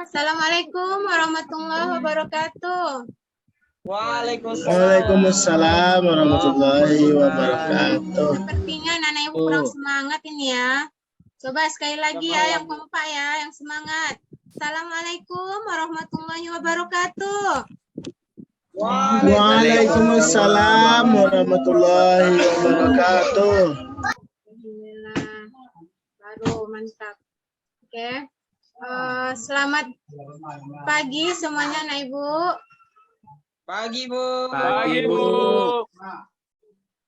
Assalamualaikum warahmatullahi wabarakatuh. Waalaikumsalam warahmatullahi wabarakatuh. Sepertinya anak ibu kurang semangat ini ya. Coba sekali lagi ya, yang kompak ya, yang semangat. Assalamualaikum warahmatullahi wabarakatuh. Waalaikumsalam warahmatullahi wabarakatuh. Alhamdulillah. Baru mantap. Oke. Selamat pagi semuanya anak ibu. Pagi, Bu. Pagi, Bu.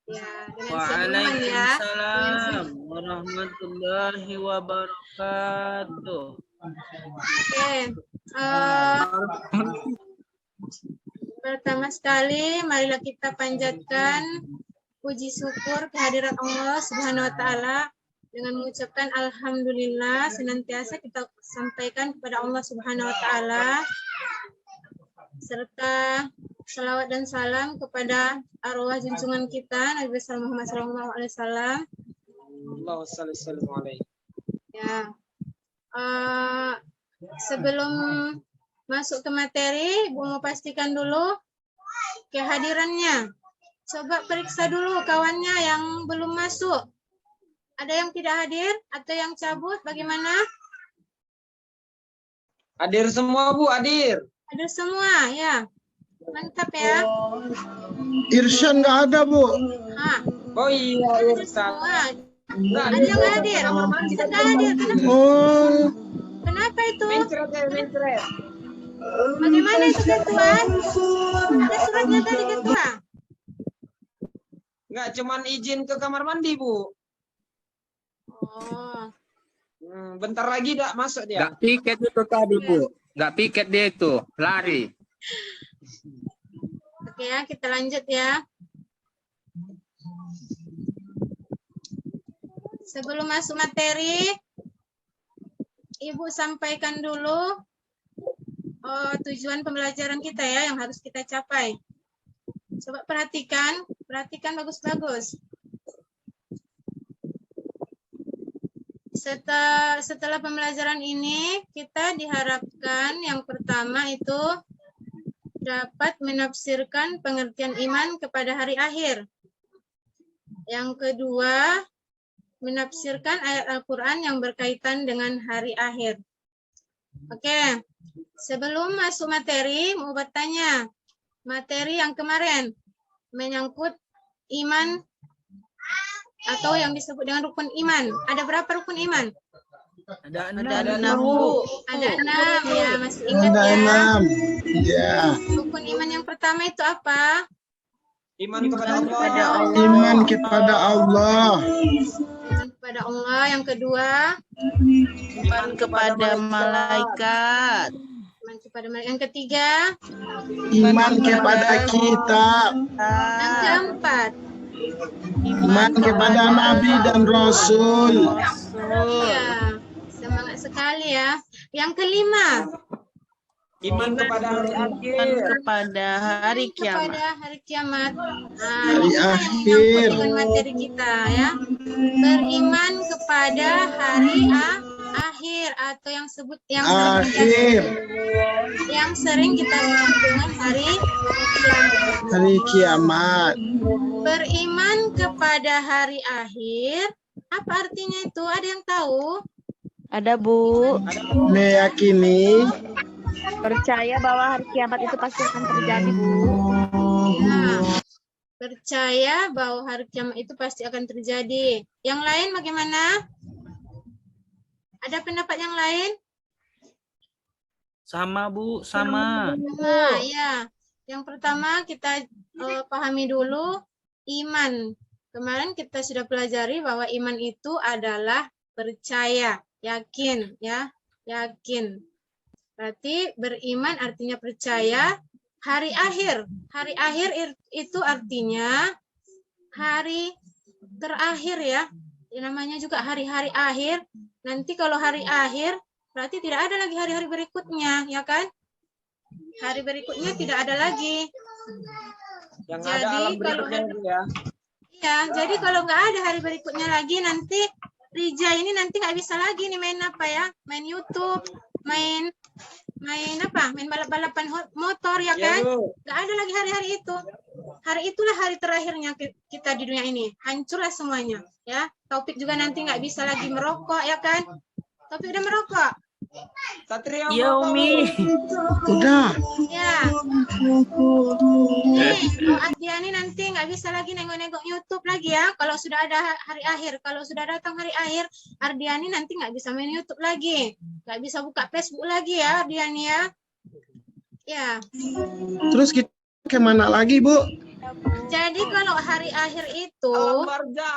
Ya, dengan ya. Waalaikumsalam warahmatullahi wabarakatuh. Oke. Pertama sekali, marilah kita panjatkan puji syukur kehadirat Allah Subhanahu wa taala dengan mengucapkan alhamdulillah, senantiasa kita sampaikan kepada Allah Subhanahu wa taala, serta salawat dan salam kepada arwah junjungan kita Nabi besar Muhammad SAW. Ya. Sebelum masuk ke materi, Bu mau pastikan dulu kehadirannya. Coba periksa dulu kawannya yang belum masuk. Ada yang tidak hadir atau yang cabut, bagaimana? Hadir semua, Bu, hadir. Hadir semua, ya. Mantap ya. Irsyad nggak ada, Bu. Hah. Oh iya, Hadir Ustaz. semua. Ada yang nggak hadir? Ustaz nggak hadir. Kenapa? Oh, Kenapa itu? Mencret. Bagaimana itu ketua? Ada suratnya tadi ketua. Nggak cuman izin ke kamar mandi, Bu. Oh. Bentar lagi dah masuk dia. Nggak piket itu tadi, Bu. Nggak piket dia itu, lari. Oke ya, kita lanjut ya. Sebelum masuk materi, Ibu sampaikan dulu tujuan pembelajaran kita ya, yang harus kita capai. Coba perhatikan bagus-bagus. Setelah pembelajaran ini, kita diharapkan yang pertama itu dapat menafsirkan pengertian iman kepada hari akhir. Yang kedua, menafsirkan ayat Al-Quran yang berkaitan dengan hari akhir. Oke, sebelum masuk materi, mau bertanya, materi yang kemarin menyangkut iman atau yang disebut dengan rukun iman. Ada berapa rukun iman? Ada 6, Bu. Ada 6 ya, masih ingat ada ya. 6. Ya. Rukun iman yang pertama itu apa? Iman kepada Allah. Iman kepada Allah. Iman kepada Allah. Yang kedua, Iman kepada malaikat. iman kepada malaikat. Yang ketiga, Iman kepada kitab. yang keempat, Iman kepada Nabi dan Rasul. ya, semangat sekali ya. Yang kelima, Iman kepada hari Iman akhir. kepada hari kiamat. kepada hari kiamat. Nah, Hari ini yang akhir. menyangkut dengan materi kita ya. Beriman kepada hari akhir atau yang Akhir. sering kita sebut dengan hari kiamat. Hari kiamat. Beriman kepada hari akhir, apa artinya itu? Ada yang tahu? Ada, Bu. Meyakini. Percaya bahwa hari kiamat itu pasti akan terjadi, Bu. Nah, percaya bahwa hari kiamat itu pasti akan terjadi. Yang lain bagaimana? Ada pendapat yang lain? Sama, Bu, sama. Nah, ya. Yang pertama kita pahami dulu iman. Kemarin kita sudah pelajari bahwa iman itu adalah percaya, yakin ya, yakin. Berarti beriman artinya percaya. Hari akhir. Hari akhir itu artinya hari terakhir ya. Namanya juga hari-hari akhir. Nanti kalau hari akhir berarti tidak ada lagi hari-hari berikutnya, ya kan? Hari berikutnya tidak ada lagi. Yang Jadi, ada alam kalau berikutnya ya. Iya, jadi kalau nggak ada hari berikutnya lagi, nanti Rija ini nanti nggak bisa lagi nih main apa ya? Main YouTube, main main apa? Main balap-balapan motor ya Ya, kan? Bu. Nggak ada lagi hari-hari itu. Hari itulah hari terakhirnya kita di dunia ini. Hancurlah semuanya. Ya, Taufik juga nanti nggak bisa lagi merokok ya kan? Taufik udah merokok. Satria Iya, merokok, Umi. Bu. Udah. Ya. Nih, Ardiani nanti nggak bisa lagi nengok-nengok YouTube lagi ya. Kalau sudah ada hari akhir, kalau sudah datang hari akhir, Ardiani nanti nggak bisa main YouTube lagi, nggak bisa buka Facebook lagi ya, Ardiani ya. Ya. Terus kita kemana lagi, Bu? Jadi kalau hari akhir itu, Alam barja.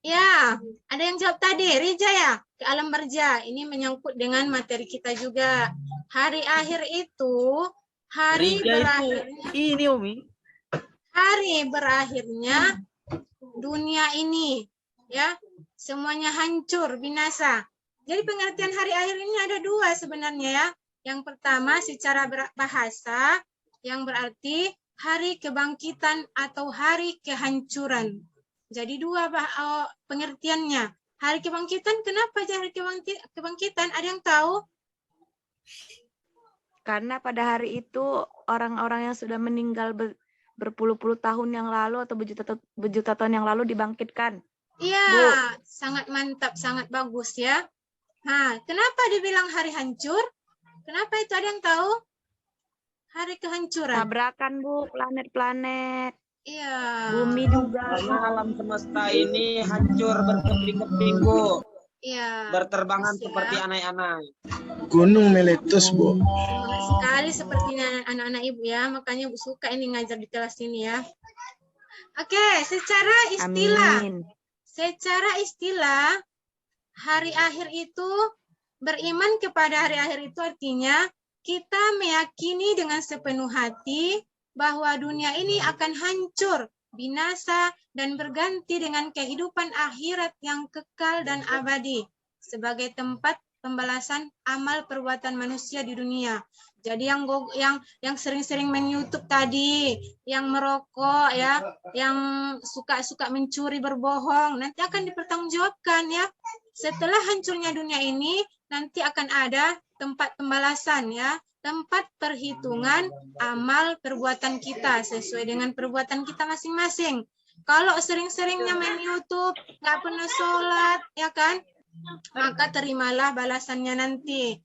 ya, ada yang jawab tadi, Rija ya, ke alam barja. Ini menyangkut dengan materi kita juga. Hari akhir itu, hari Riga berakhir. itu ini, Umi. Hari berakhirnya dunia ini, ya, semuanya hancur, binasa. Jadi pengertian hari akhir ini ada dua sebenarnya ya. Yang pertama secara bahasa yang berarti hari kebangkitan atau hari kehancuran. Jadi dua pengertiannya. Hari kebangkitan, kenapa aja hari kebangkitan? Ada yang tahu? Karena pada hari itu orang-orang yang sudah meninggal berpuluh-puluh tahun yang lalu atau berjuta tahun yang lalu dibangkitkan. Iya, Bu. sangat mantap, sangat bagus ya. Nah, kenapa dibilang hari hancur? Kenapa itu, ada yang tahu? Hari kehancuran. Tabrakan, Bu, planet-planet. Iya. Bumi juga. Karena alam semesta ini hancur berkeping-keping, Bu. Iya. Berterbangan bagus ya. seperti anak-anak. Gunung meletus, Bu. Semangat sekali sepertinya anak-anak ibu ya. Makanya Bu suka ini ngajar di kelas ini ya. Oke, secara istilah. Amin. Secara istilah, hari akhir itu, beriman kepada hari akhir itu artinya kita meyakini dengan sepenuh hati bahwa dunia ini akan hancur, binasa, dan berganti dengan kehidupan akhirat yang kekal dan abadi sebagai tempat pembalasan amal perbuatan manusia di dunia. Jadi yang sering-sering main YouTube tadi, yang merokok ya, yang suka-suka mencuri, berbohong, nanti akan dipertanggungjawabkan ya. Setelah hancurnya dunia ini, nanti akan ada tempat pembalasan ya, tempat perhitungan amal perbuatan kita sesuai dengan perbuatan kita masing-masing. Kalau sering-seringnya main YouTube, nggak pernah sholat, ya kan? Maka terimalah balasannya nanti.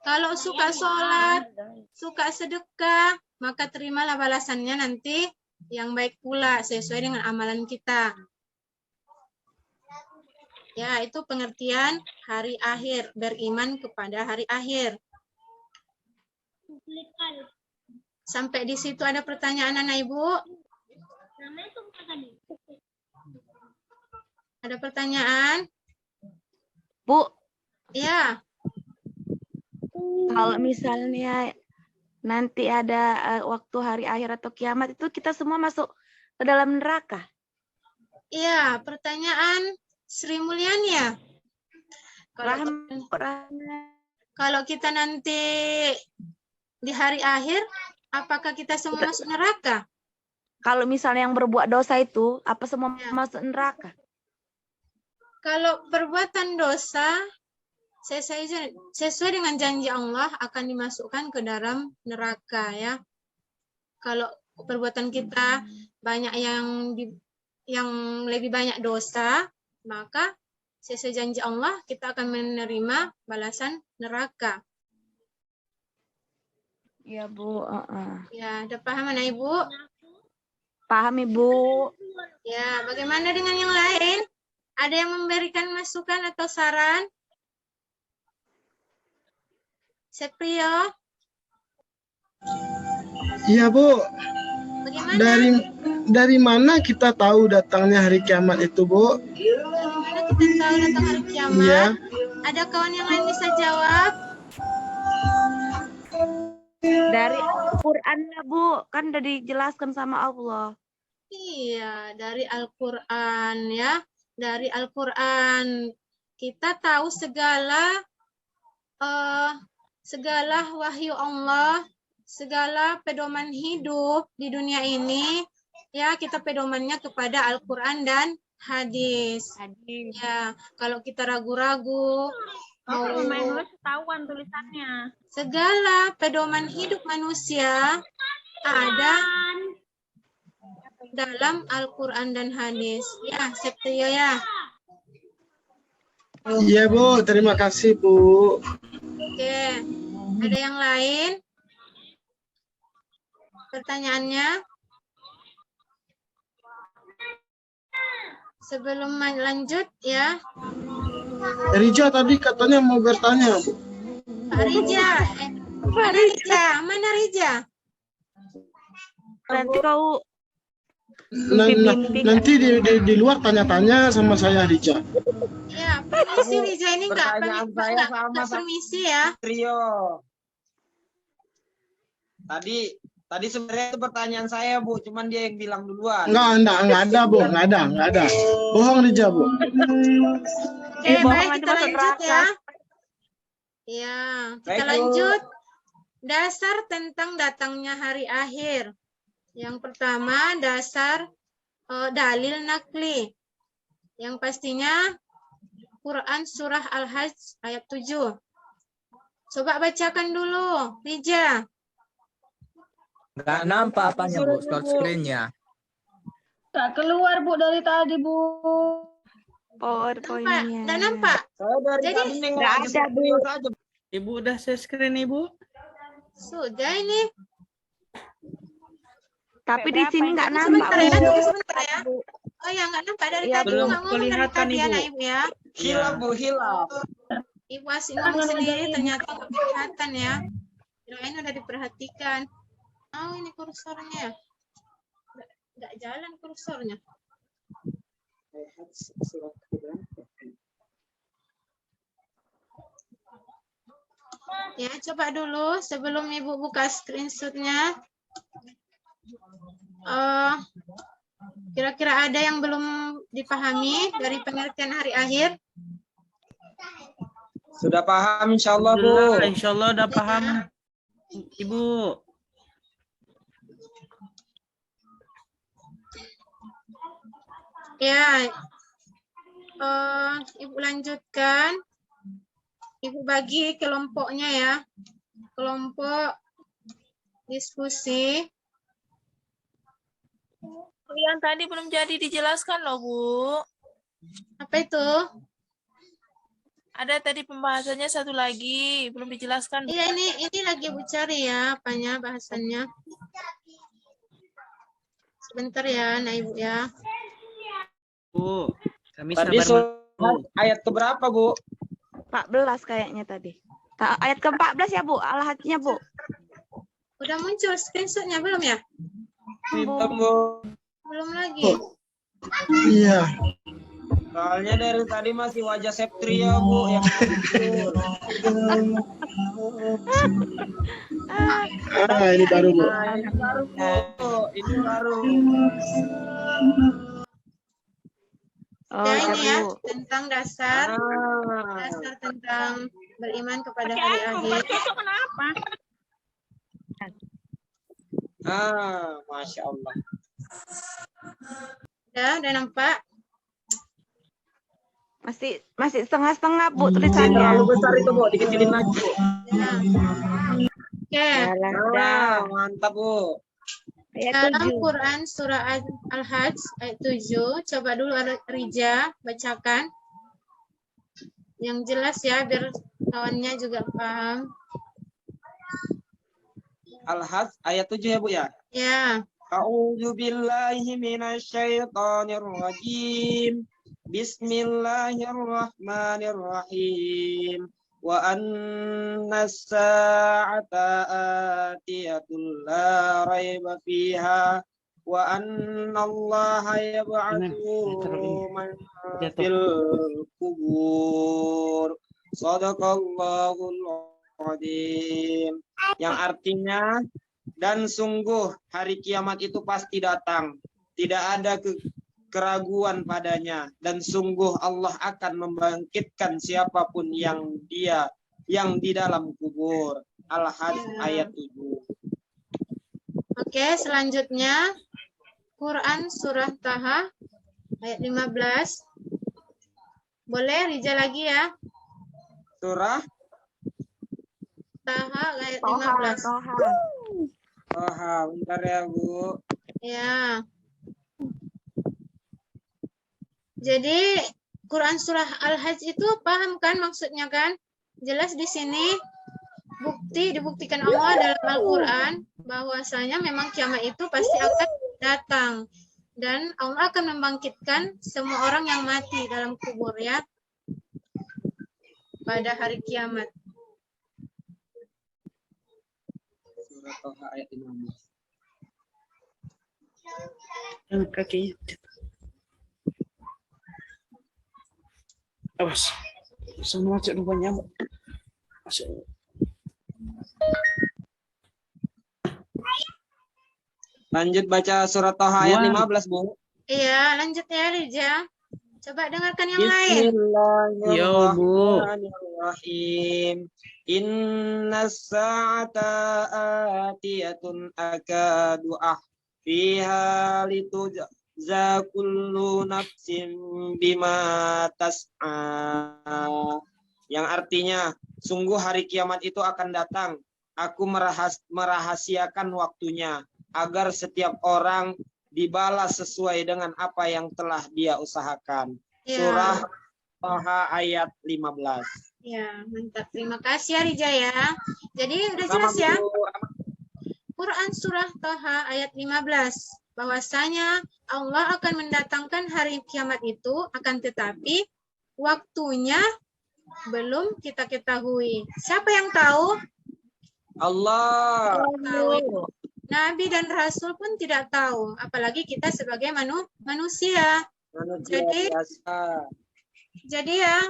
Kalau suka sholat, suka sedekah, maka terimalah balasannya nanti yang baik pula sesuai dengan amalan kita. Ya, itu pengertian hari akhir, beriman kepada hari akhir. Sampai di situ ada pertanyaan anak ibu? Ada pertanyaan? Bu, Ya, kalau misalnya nanti ada waktu hari akhir atau kiamat itu kita semua masuk ke dalam neraka. iya. Pertanyaan Sri Mulyani ya. Kalau kita nanti di hari akhir, apakah kita semua masuk neraka? Kalau misalnya yang berbuat dosa itu, apa semua Ya. masuk neraka? Kalau perbuatan dosa, sesuai dengan janji Allah akan dimasukkan ke dalam neraka ya. Kalau perbuatan kita banyak yang lebih banyak dosa, maka sesuai janji Allah kita akan menerima balasan neraka. Ya, Bu. Ya, ada paham anak ibu? Paham, Ibu. Ya, bagaimana dengan yang lain? Ada yang memberikan masukan atau saran? Seprio, Iya, Bu. bagaimana? Dari mana kita tahu datangnya hari kiamat itu, Bu? Bagaimana kita tahu datang hari kiamat? Iya. Ada kawan yang lain bisa jawab? Dari Al-Quran lah, Bu. Kan udah dijelaskan sama Allah. Iya, dari Al-Quran ya. Dari Al-Quran kita tahu segala wahyu Allah, segala pedoman hidup di dunia ini ya, kita pedomannya kepada Al-Quran dan hadis. Ya, kalau kita ragu-ragu, Main nulis ketahuan tulisannya. Segala pedoman hidup manusia ada dalam Al-Quran dan hadis. Ya, Septio ya. Iya Bu, terima kasih Bu. Oke. Ada yang lain? Pertanyaannya? Sebelum lanjut ya, Rija tadi katanya mau bertanya Bu. Pak Rija. Mana Rija? Mana Rija? Nanti kau Nanti di luar tanya-tanya sama saya Rija. Ya, permisi Rija ini Pertanyaan saya nggak sama permisi ya. Trio. Tadi sebenarnya itu pertanyaan saya Bu, cuman dia yang bilang duluan. Enggak ada Bu, enggak ada. Bohong Rija Bu. Oke, baik kita lanjut ya. Ya, kita Baik, Bu. lanjut. Dasar tentang datangnya hari akhir. Yang pertama, dasar dalil nakli. Yang pastinya Quran Surah Al-Hajj ayat 7. Coba bacakan dulu, Rija. Nggak nampak apanya Bu, start screen-nya. Tak keluar Bu dari tadi Bu. PowerPoint-nya. Nggak nampak? Saya dari Jadi, tadi nengok nggak aja ada, Bu. Trio saja. Ibu udah share screen Ibu? Sudah ini. Tapi di sini nggak nampak. Sebentar ya, Bu. tunggu sebentar ya. Oh ya, nggak nampak dari Iya, tadi. belum Nggak ngomong dari kelihatan, tadi ya, Ibu. Ibu ya. Hilaf Bu, hilaf. Ibu asik ngomong sendiri, ternyata nggak kelihatan ya. Kirain udah diperhatikan. Oh, ini kursornya. Nggak jalan kursornya. Ya, coba dulu sebelum Ibu buka screenshot-nya. Kira-kira ada yang belum dipahami dari pengertian hari akhir? Sudah paham insyaallah Bu. Alhamdulillah, insya Allah udah paham Ibu. Ya, Ibu lanjutkan. Ibu bagi kelompoknya ya. Kelompok diskusi. Yang tadi belum jadi dijelaskan loh, Bu. Apa itu? Ada tadi pembahasannya satu lagi, belum dijelaskan. Iya, ini lagi Bu cari ya, apanya bahasannya. Sebentar ya, Nah Ibu ya. Bu, kami Tadi sabar. ayat keberapa Bu? 14 kayaknya tadi. Ayat ke-14 ya Bu, Al-Hajj-nya Bu. Udah muncul screenshot-nya belum ya? Belum Bu. Belum lagi. Iya. Soalnya dari tadi masih wajah Septrio Bu yang muncul. Ini baru Bu. Nah, ini baru Bu. Ini baru. Oh, Ya ini ya, Bu. tentang dasar Ah. tentang beriman kepada hari akhir. Kenapa? Masya Allah. Udah nampak? Masih setengah-setengah Bu Terlalu tulisannya. besar itu Bu, dikecilin lagi Bu. Ya. Oke. Mantap Bu. Ayat Dalam 7. Quran surah Al-Hajj ayat 7, coba dulu Rija bacakan. Yang jelas ya, biar kawannya juga paham. Al-Hajj ayat 7 ya Bu ya. Ya, A'udzu billahi minasyaitonir rajim. Bismillahirrahmanirrahim. Wa anna as-sa'ata atiyatul la raiba fiha wa anna Allaha yab'atsu man fil kubur. Shadaqallahul azim. Yang artinya, dan sungguh hari kiamat itu pasti datang. Tidak ada keraguan padanya, dan sungguh Allah akan membangkitkan siapapun yang di dalam kubur. Al-Hajj ayat 7. oke, selanjutnya Quran surah Taha ayat 15. Boleh Rija lagi ya? Surah Taha ayat Toha, 15. Toha. Toha. Bentar ya, Bu. Ya. Jadi Quran surah Al-Hajj itu paham kan maksudnya kan? Jelas di sini dibuktikan Allah dalam Al-Quran bahwasanya memang kiamat itu pasti akan datang dan Allah akan membangkitkan semua orang yang mati dalam kubur ya pada hari kiamat. Surah Toha ayat 15. Yang kakinya. Awas. Semua cek lupa nyamuk. Masuk. Lanjut baca surat Toha ayat Wah. 15, Bu. Iya, lanjut ya Rija. Coba dengarkan yang lain. Bismillahirrahmanirrahim. Inna sa'ata atiyatun akadu ahfiha litujza kullu nafsin bima tas'a. Yang artinya, sungguh hari kiamat itu akan datang. Aku merahasiakan waktunya agar setiap orang dibalas sesuai dengan apa yang telah dia usahakan. Ya. Surah Toha ayat 15. Ya, mantap. Terima kasih ya Rija ya. Jadi udah jelas ya. Quran surah Toha ayat 15. Bahwasanya Allah akan mendatangkan hari kiamat itu, akan tetapi waktunya belum kita ketahui. Siapa yang tahu? Allah. Tahu. Nabi dan Rasul pun tidak tahu, apalagi kita sebagai manusia. Manusia Jadi- biasa. Jadi ya,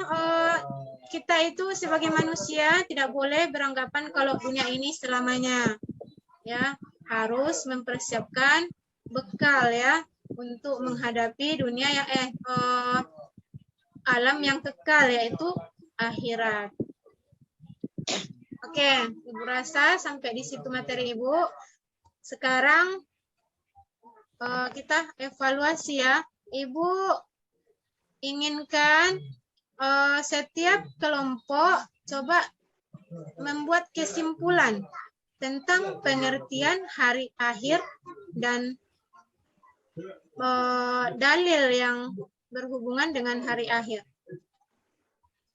kita itu sebagai manusia tidak boleh beranggapan kalau dunia ini selamanya. Ya, harus mempersiapkan bekal ya untuk menghadapi dunia yang alam yang kekal yaitu akhirat. Oke, Ibu rasa sampai di situ materi Ibu. Sekarang kita evaluasi ya. Ibu inginkan setiap kelompok coba membuat kesimpulan tentang pengertian hari akhir dan dalil yang berhubungan dengan hari akhir.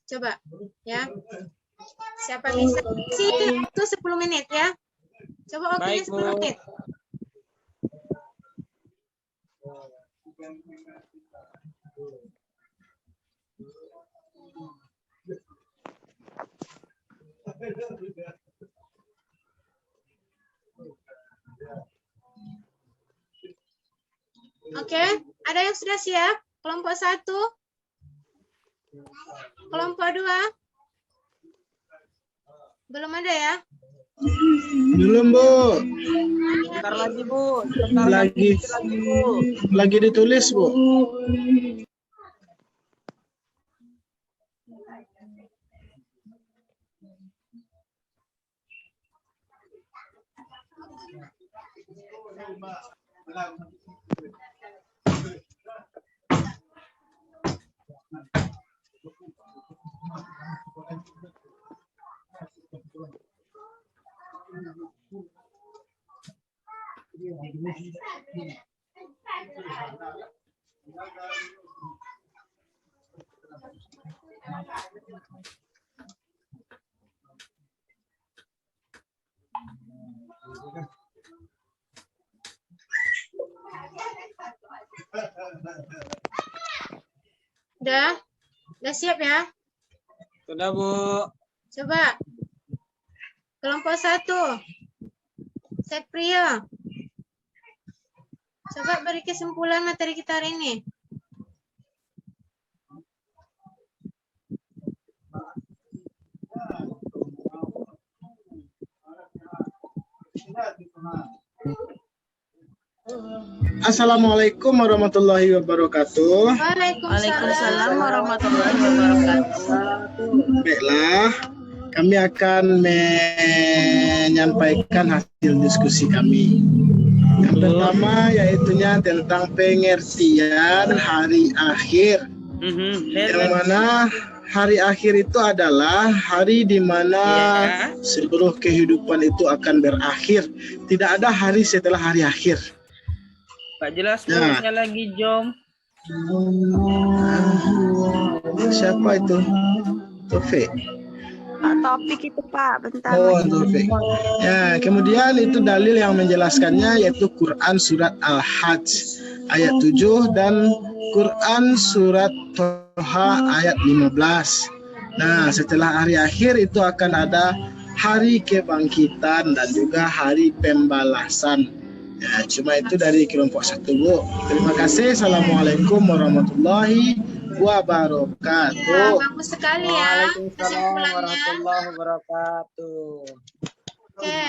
Coba ya. Siapa bisa isi itu 10 menit ya. Coba waktunya Baik, Bu. 10 menit. Oke, ada yang sudah siap? Kelompok 1? Kelompok 2? Belum ada ya? Belum, Bu. Bentar lagi, Bu. Bentar Lagi. Bu. Lagi ditulis, Bu. Udah siap ya? Sudah, Bu. Coba. Kelompok 1. Sepria. Coba beri kesimpulan materi kita hari ini. Assalamualaikum warahmatullahi wabarakatuh. Waalaikumsalam warahmatullahi wabarakatuh. Baiklah, kami akan menyampaikan hasil diskusi kami. Yang pertama yaitunya tentang pengertian hari akhir, yang mana hari akhir itu adalah hari di mana Iya. seluruh kehidupan itu akan berakhir. Tidak ada hari setelah hari akhir. Gak jelas Bu, Ya. saya lagi jom. Siapa itu? Taufik. Pak Topik itu Pak, bentar. Oh, Taufik. Ya, kemudian itu dalil yang menjelaskannya yaitu Quran surat Al-Hajj ayat 7 dan Quran surat Toha ayat 15. Nah, setelah hari akhir itu akan ada hari kebangkitan dan juga hari pembalasan. Ya, cuma itu dari kelompok 1, Bu. Terima kasih. Assalamualaikum warahmatullahi Ya, wabarakatuh. bagus sekali ya Waalaikumsalam kesimpulannya. warahmatullahi wabarakatuh. Oke.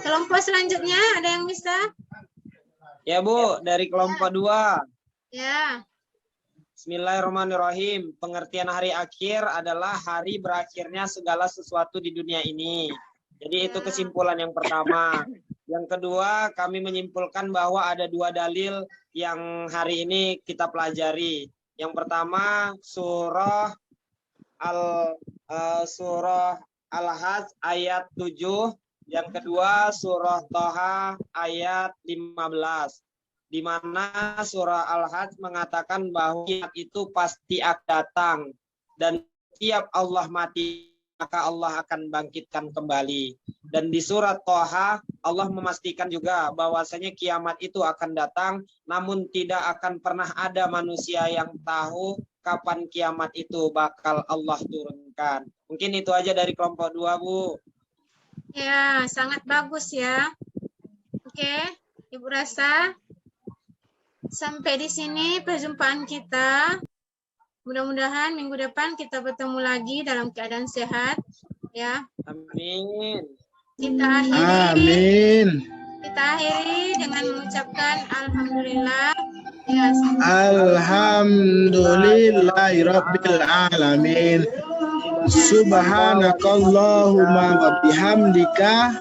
Kelompok selanjutnya ada yang bisa? Ya Bu, dari kelompok 2. Ya. Bismillahirrahmanirrahim. Pengertian hari akhir adalah hari berakhirnya segala sesuatu di dunia ini. Jadi itu kesimpulan yang pertama. Yang kedua, kami menyimpulkan bahwa ada 2 dalil yang hari ini kita pelajari. Yang pertama, surah Al-Hajj ayat 7. Yang kedua, surah Toha ayat 15. Di mana surah Al-Hajj mengatakan bahwa kiamat itu pasti akan datang. Dan setiap Allah mati, maka Allah akan bangkitkan kembali. Dan di surat Toha, Allah memastikan juga bahwasanya kiamat itu akan datang, namun tidak akan pernah ada manusia yang tahu kapan kiamat itu bakal Allah turunkan. Mungkin itu aja dari kelompok 2, Bu. Ya, sangat bagus ya. Oke, Ibu Rasa. Sampai di sini perjumpaan kita. Mudah-mudahan minggu depan kita bertemu lagi dalam keadaan sehat. Ya, Amin. kita akhiri. Amin. Kita akhiri dengan mengucapkan alhamdulillah. Ya, Alhamdulillahirabbil alamin. Subhanakallahumma wa bihamdika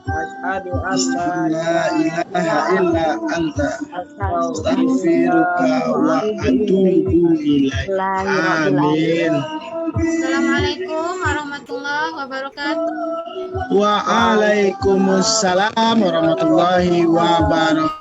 Asyhadu an la ilaha illa anta astaghfiruka wa atubu ilaik. Amin. Assalamualaikum warahmatullahi wabarakatuh. Waalaikumsalam warahmatullahi wabarakatuh.